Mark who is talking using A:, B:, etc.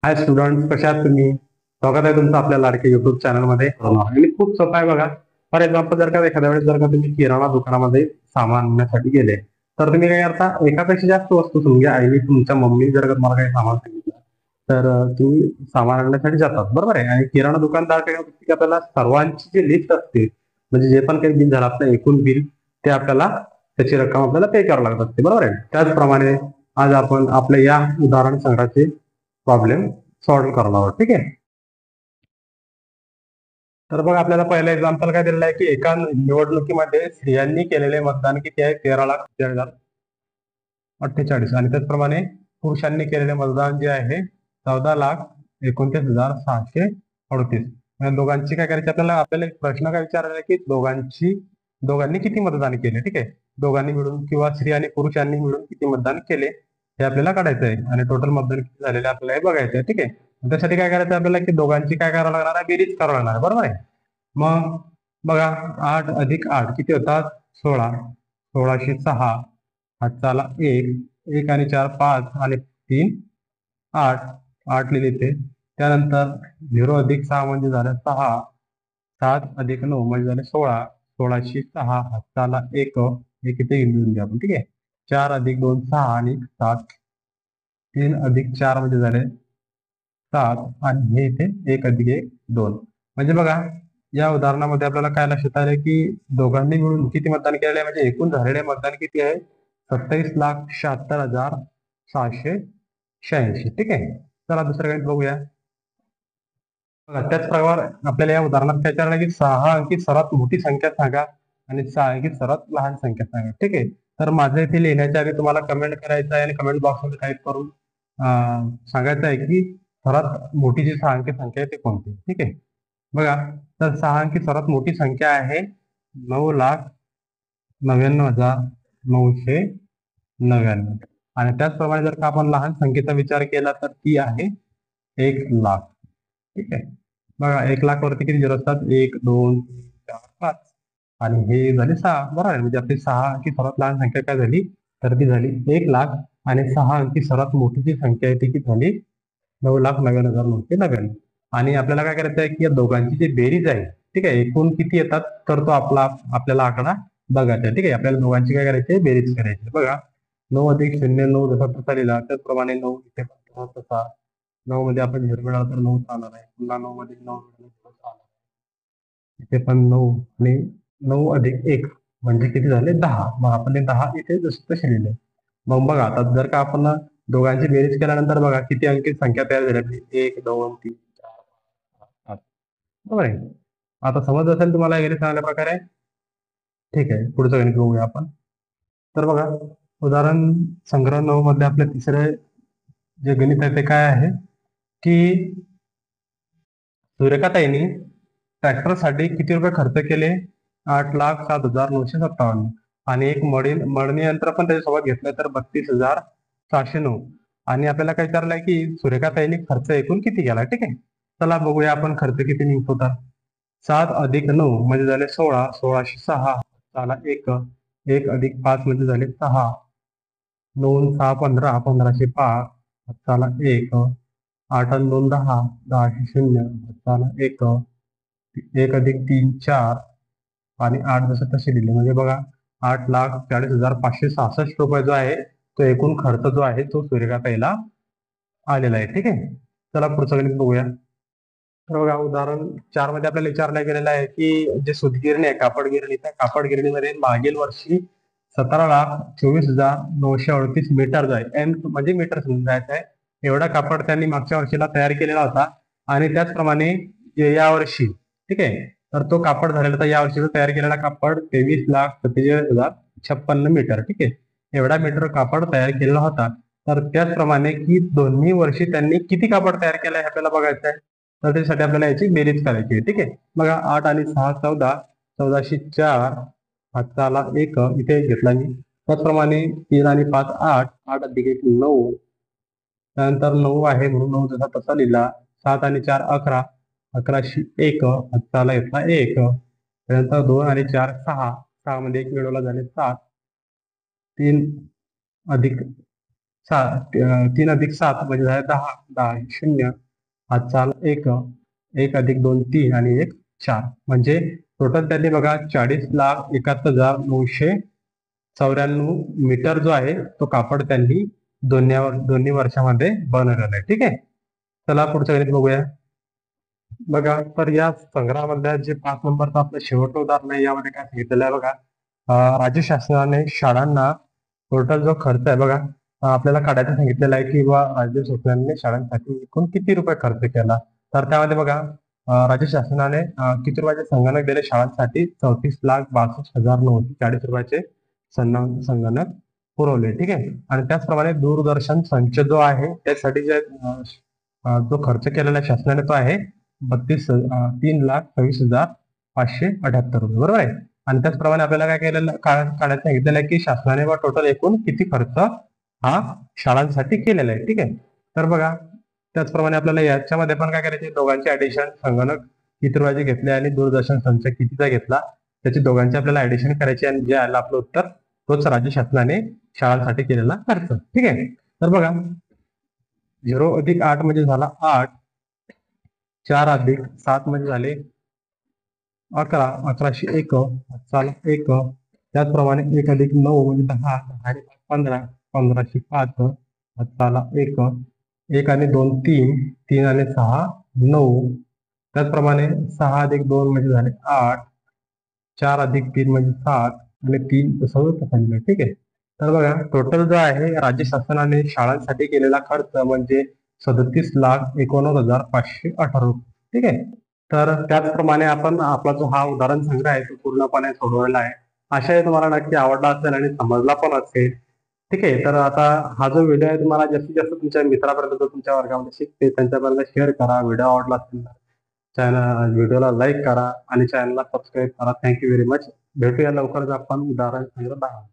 A: हाय student, कशा आहात तुम्ही? स्वागत आहे तुमचं आपल्या लाडके युट्यूब चॅनलमध्ये. आणि खूप सोपं आहे बघा. फॉर एक्झाम्पल, जर का एखाद्या वेळेस जर का तुम्ही किराणा दुकानामध्ये सामान आणण्यासाठी गेले, तर तुम्ही काय करता, एकापेक्षा जास्त वस्तू समजा आईने तुमच्या मम्मी जर का तुम्हाला काही सामान सांगितलं, तर तुम्ही सामान आणण्यासाठी जातात, बरोबर आहे. आणि किराणा दुकानदार काय करतो की आपल्याला सर्वांची जी लिस्ट असते, म्हणजे जे पण काही बिल झालं आपलं एकूण बिल, ते आपल्याला त्याची रक्कम आपल्याला पे करावं लागत असते, बरोबर आहे. त्याचप्रमाणे आज आपण आपल्या या उदाहरण संघाचे प्रॉब्लेम सॉल्व्ह करणार आहोत. ठीक आहे. तर बघा, आपल्याला पहिलं एक्झाम्पल काय दिलेलं आहे की एका निवडणुकीमध्ये स्त्रियांनी केलेले मतदान किती आहे? 13,40,48. आणि त्याचप्रमाणे पुरुषांनी केलेले मतदान जे आहे 14,29,638. म्हणजे दोघांची काय करायची, आपल्याला आपल्याला एक प्रश्न काय विचारला की दोघांनी किती मतदान केले. ठीक आहे. दोघांनी मिळून किंवा स्त्री आणि पुरुषांनी मिळून किती मतदान केले हे आपल्याला काढायचं आहे. आणि टोटल मतदान किती झालेले आपल्याला हे बघायचं आहे. ठीक आहे. त्यासाठी काय करायचं आपल्याला की दोघांची काय करावं लागणार आहे? बेरीज करावं लागणार आहे, बरोबर आहे. मग बघा, 8 + 8 किती होतात? 16. 1606. हातचाला 1 आणि 4 5 आणि 3 8. 8 लिहिले इथे. त्यानंतर 0 + 6 म्हणजे झालं 6. 7 + 9 म्हणजे झाले 16. 1606. हातचाला 1. एक इथे घेऊन द्या आपण. ठीक आहे. 4 + 2 6 आणि 7. 3 + 4 म्हणजे झाले 7. आणि हे इथे 1 + 1 2. म्हणजे बघा, या उदाहरणामध्ये आपल्याला काय लक्षात आलं की दोघांनी मिळून किती मतदान केलेलं आहे, म्हणजे एकूण झालेले मतदान किती आहे? 27,76,686. ठीक आहे. चला दुसरं गणित बघूया. बघा, त्याच प्रकार आपल्याला या उदाहरणात काय विचारलं की 6 अंकी सर्वात मोठी संख्या सांगा आणि 6 अंकी सर्वात लहान संख्या सांगा. ठीक आहे. तर माझं इथे लिहिण्याच्या आधी तुम्हाला कमेंट करायचं आहे आणि कमेंट बॉक्समध्ये टाईप करून सांगायचं आहे की सर्वात मोठी जी 6 अंकी संख्या आहे ते कोणती. ठीक आहे. बघा, तर 6 अंकी सर्वात मोठी संख्या आहे 9,99,999. आणि त्याचप्रमाणे जर का आपण लहान संख्येचा विचार केला तर ती आहे 1,00,000. ठीक आहे. बघा, 1,00,000 वरती किती झिरो असतात? 1 2 3 4 5. आणि हे झाले 6, बरोबर आहे. म्हणजे आपली 6 अंकी सर्वात लहान संख्या काय झाली? तर ती झाली 1,00,000. आणि 6 अंकी सर्वात मोठी जी संख्या आहे ती किती झाली? 9,99,999. आणि आपल्याला काय करायचं आहे की या दोघांची जी बेरीज आहे, ठीक आहे, एकूण किती येतात तर तो आपल्याला आकडा बघायचा आहे. ठीक आहे. आपल्याला दोघांची काय करायची? बेरीज करायची. बघा, 9 + 0 9 जसा तसा लिहिला, त्याचप्रमाणे 9 इथे पण तसा. 9 मध्ये आपण झिरो मिळाला तर 9 आला नाही. पुन्हा 9 मध्ये 9 मिळाला तर आला. इथे पण 9 आणि 9 + 1 म्हणजे किती झाले? 10. मग आपण हे 10 इथे जसे तसे लिहिले. मग बघा, आता जर का आपण दोघांची बेरीज केल्यानंतर बघा किती अंकी संख्या तयार झाली आपली? 1 2 3 4 5 6 7. बरोबर आहे. आता समज असेल तुम्हाला हे चांगल्या प्रकारे. ठीक आहे. पुढचं गणित बघूया आपण. तर बघा, उदाहरण संग्रह 9 मध्ये आपले तिसरे जे गणित आहे ते काय आहे की सूर्यकाताईंनी ट्रॅक्टरसाठी किती रुपये खर्च केले? 8,07,957. आणि एक मळणी यंत्र पण त्याच्यासोबत घेतलं तर 32,709. आणि आपल्याला काय विचारलंय की सूर्यकाताईंनी खर्च एकूण किती केला? ठीक आहे. चला बघूया आपण खर्च किती निघतो. तर 7 + 9 म्हणजे झाले 16. 1606. झाला 1. 1 + 5 म्हणजे झाले 6. 9 6 15. 1505. झाला 1. 8 आणि 2 10. 10,000. झाला 1. 1 + 3 4. आणि 8 जसं तसे दिले. म्हणजे बघा, 8,40,566 रुपये जो आहे तो एकूण खर्च जो आहे तो सूर्यकाताईला आलेला आहे. ठीक आहे. चला पुढचं गणित बघूया. तर बघा, उदाहरण 4 मध्ये आपल्याला विचारलं गेलेलं आहे की जे सूतगिरणी आहे, कापड गिरणी, त्या कापड गिरणीमध्ये मागील वर्षी 17,24,938 मीटर जो आहे, एम म्हणजे मीटर समजायचं आहे, एवढा कापड त्यांनी मागच्या वर्षीला तयार केलेला होता. आणि त्याचप्रमाणे या वर्षी, ठीक आहे, तर तो कापड झालेला होता. या वर्षी तयार केलेला कापड 23,47,056 मीटर. ठीक आहे. एवढा मीटर कापड तयार केलेला होता. तर त्याचप्रमाणे की दोन्ही वर्षी त्यांनी किती कापड तयार केलं आहे आपल्याला बघायचं आहे. तर त्यासाठी आपल्याला याची बेरीज करायची आहे. ठीक आहे. बघा, 8 आणि 6 14. 1404. हातचा 1 इथे घेतला मी. त्याचप्रमाणे 3 आणि 5 8. 8 + 1 9. त्यानंतर 9 आहे म्हणून 9 जसा तसा लिहिला. 7 आणि 4 11. 1101. हातचाला घेतला 1. त्यानंतर 2 आणि 4 6. 6 मध्ये 1 मिळवला झाले 7. 3 + 3 अधिक 7 म्हणजे झाले 10, 10 शून्य, हातचा आला 1, 1 अधिक 2 3 आणि 1 4, म्हणजे टोटल त्यांनी बघा 40,71,994 मीटर जो आहे तो कापड त्यांनी दोन्ही वर्षामध्ये बनवलेला आहे. ठीक आहे. चला पुढचं गणित बघूया. बघा, तर या संग्रहामधल्या जे 5 नंबरचं आपलं शेवटचं उदाहरण आहे, यामध्ये काय सांगितलेलं आहे बघा. राज्य शासनाने शाळांना टोटल जो खर्च आहे बघा, आपल्याला काढायचं सांगितलेलं आहे की बा राज्य शासनाने शाळांसाठी एकूण किती रुपये खर्च केला. तर त्यामध्ये बघा, राज्य शासनाने किती रुपयाचे संगणक दिले शाळांसाठी? 34,62,940 रुपयाचे संगणक पुरवले. ठीक आहे. आणि त्याचप्रमाणे दूरदर्शन संच जो आहे त्यासाठी जे जो खर्च केलेला आहे शासनाने तो आहे 3,26,28,578 रुपये. बरोबर आहे. आणि त्याचप्रमाणे आपल्याला काय केलेलं काढायचं सांगितलेलं आहे की शासनाने व टोटल एकूण किती खर्च हा शाळांसाठी केलेला आहे. ठीक आहे. तर बघा, त्याचप्रमाणे आपल्याला याच्यामध्ये पण काय करायचे, दोघांचे ऍडिशन, संगणक किती रुपयाचे घेतले आणि दूरदर्शन संच कितीचा घेतला, त्याची दोघांची आपल्याला ऍडिशन करायची आणि जे आलं आपलं उत्तर तोच राज्य शासनाने शाळांसाठी केलेला खर्च. ठीक आहे. तर बघा, 0 अधिक 8 म्हणजे झाला 8, 4 अधिक 7 म्हणजे झाले 11, 1101, चाला 1, त्याचप्रमाणे 1 अधिक 9 म्हणजे 10, 10 आणि 15, 1505, चाला 1, 1 आणि 2 3, 3 आणि 6 9, त्याचप्रमाणे 6 अधिक 2 म्हणजे झाले 8, 4 अधिक 3 म्हणजे 7 आणि 3 तसं तसं. ठीक आहे. तर बघा, टोटल जो आहे राज्य शासनाने शाळांसाठी केलेला खर्च म्हणजे 37,89,518 रुपये. ठीक आहे. तर त्याचप्रमाणे आपण आपला जो हा उदाहरण संग्रह आहे तो पूर्णपणे सोडवलेला आहे. आशा आहे तुम्हाला नक्की आवडला असेल आणि समजला पण असेल. ठीक आहे. तर आता हा जो व्हिडिओ आहे तुम्हाला जास्तीत जास्त तुमच्या मित्रापर्यंत, तुमच्या वर्गामध्ये शिकते त्यांच्यापर्यंत शेअर करा. व्हिडिओ आवडला असेल तर चॅनल व्हिडिओला लाईक करा आणि चॅनलला सबस्क्राईब करा. Thank you very much. भेटूया लवकरच आपण उदाहरण संग्रह 10.